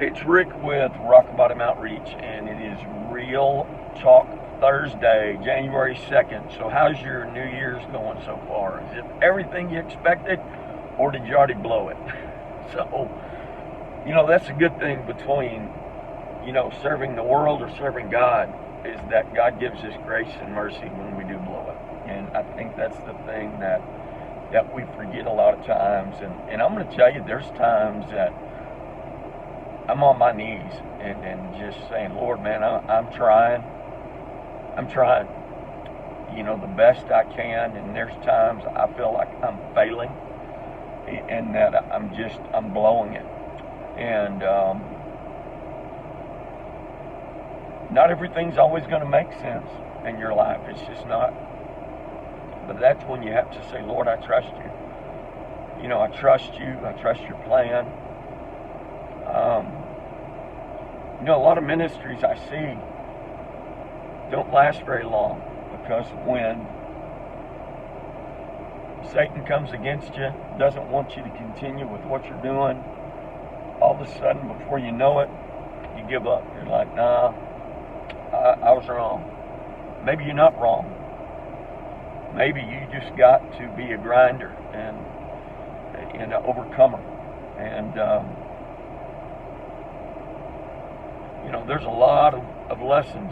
It's Rick with Rock Bottom Outreach, and it is Real Talk Thursday, January 2nd. So how's your New Year's going so far? Is it everything you expected, or did you already blow it? So, that's a good thing between, serving the world or serving God, is that God gives us grace and mercy when we do blow it. And I think that's the thing that we forget a lot of times. And I'm going to tell you, there's times that I'm on my knees and just saying, Lord, man, I'm trying, the best I can. And there's times I feel like I'm failing and that I'm blowing it. And not everything's always going to make sense in your life. It's just not. But that's when you have to say, Lord, I trust you. I trust you. I trust your plan. A lot of ministries I see don't last very long, because when Satan comes against you, doesn't want you to continue with what you're doing, all of a sudden, before you know it, you give up. You're like, nah, I was wrong. Maybe you're not wrong. Maybe you just got to be a grinder and an overcomer. And there's a lot of lessons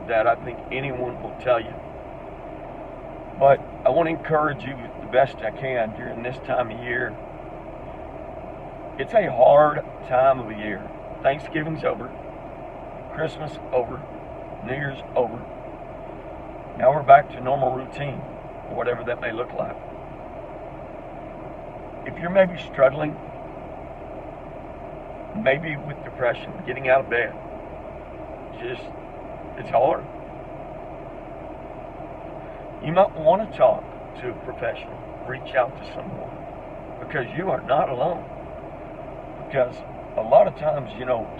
that I think anyone will tell you. But I want to encourage you the best I can during this time of year. It's a hard time of the year. Thanksgiving's over. Christmas over. New Year's over. Now we're back to normal routine, whatever that may look like. If you're maybe struggling, maybe with depression, getting out of bed, it's hard. You might want to talk to a professional, reach out to someone, because you are not alone. Because a lot of times,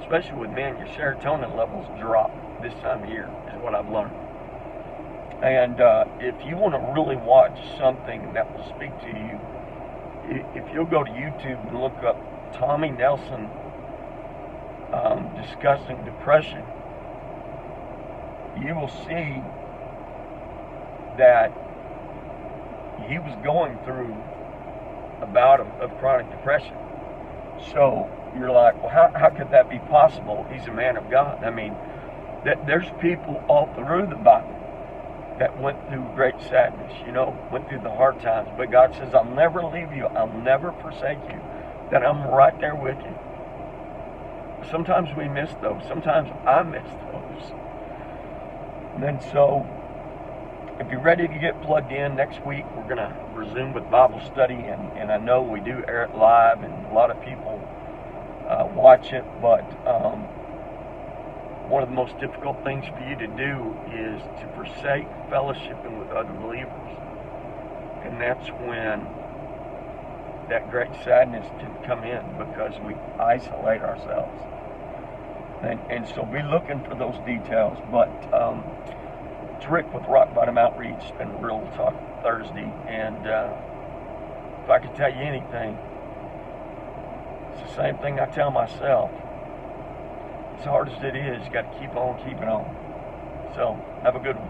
especially with men, your serotonin levels drop this time of year, is what I've learned. And if you want to really watch something that will speak to you, if you'll go to YouTube and look up Tommy Nelson discussing depression, you will see that he was going through a bout of chronic depression. So you're like, well, how could that be possible? He's a man of God. I mean, there's people all through the Bible that went through great sadness, went through the hard times. But God says, I'll never leave you. I'll never forsake you. That I'm right there with you. Sometimes we miss those. Sometimes I miss those. And so, if you're ready to get plugged in, next week we're going to resume with Bible study. And I know we do air it live, and a lot of people watch it. But one of the most difficult things for you to do is to forsake fellowshipping with other believers. And that's when that great sadness can come in, because we isolate ourselves. And so be looking for those details. But it's Rick with Rock Bottom Outreach. It's been Real Talk Thursday. And if I could tell you anything, it's the same thing I tell myself. As hard as it is, you got to keep on keeping on. So, have a good one.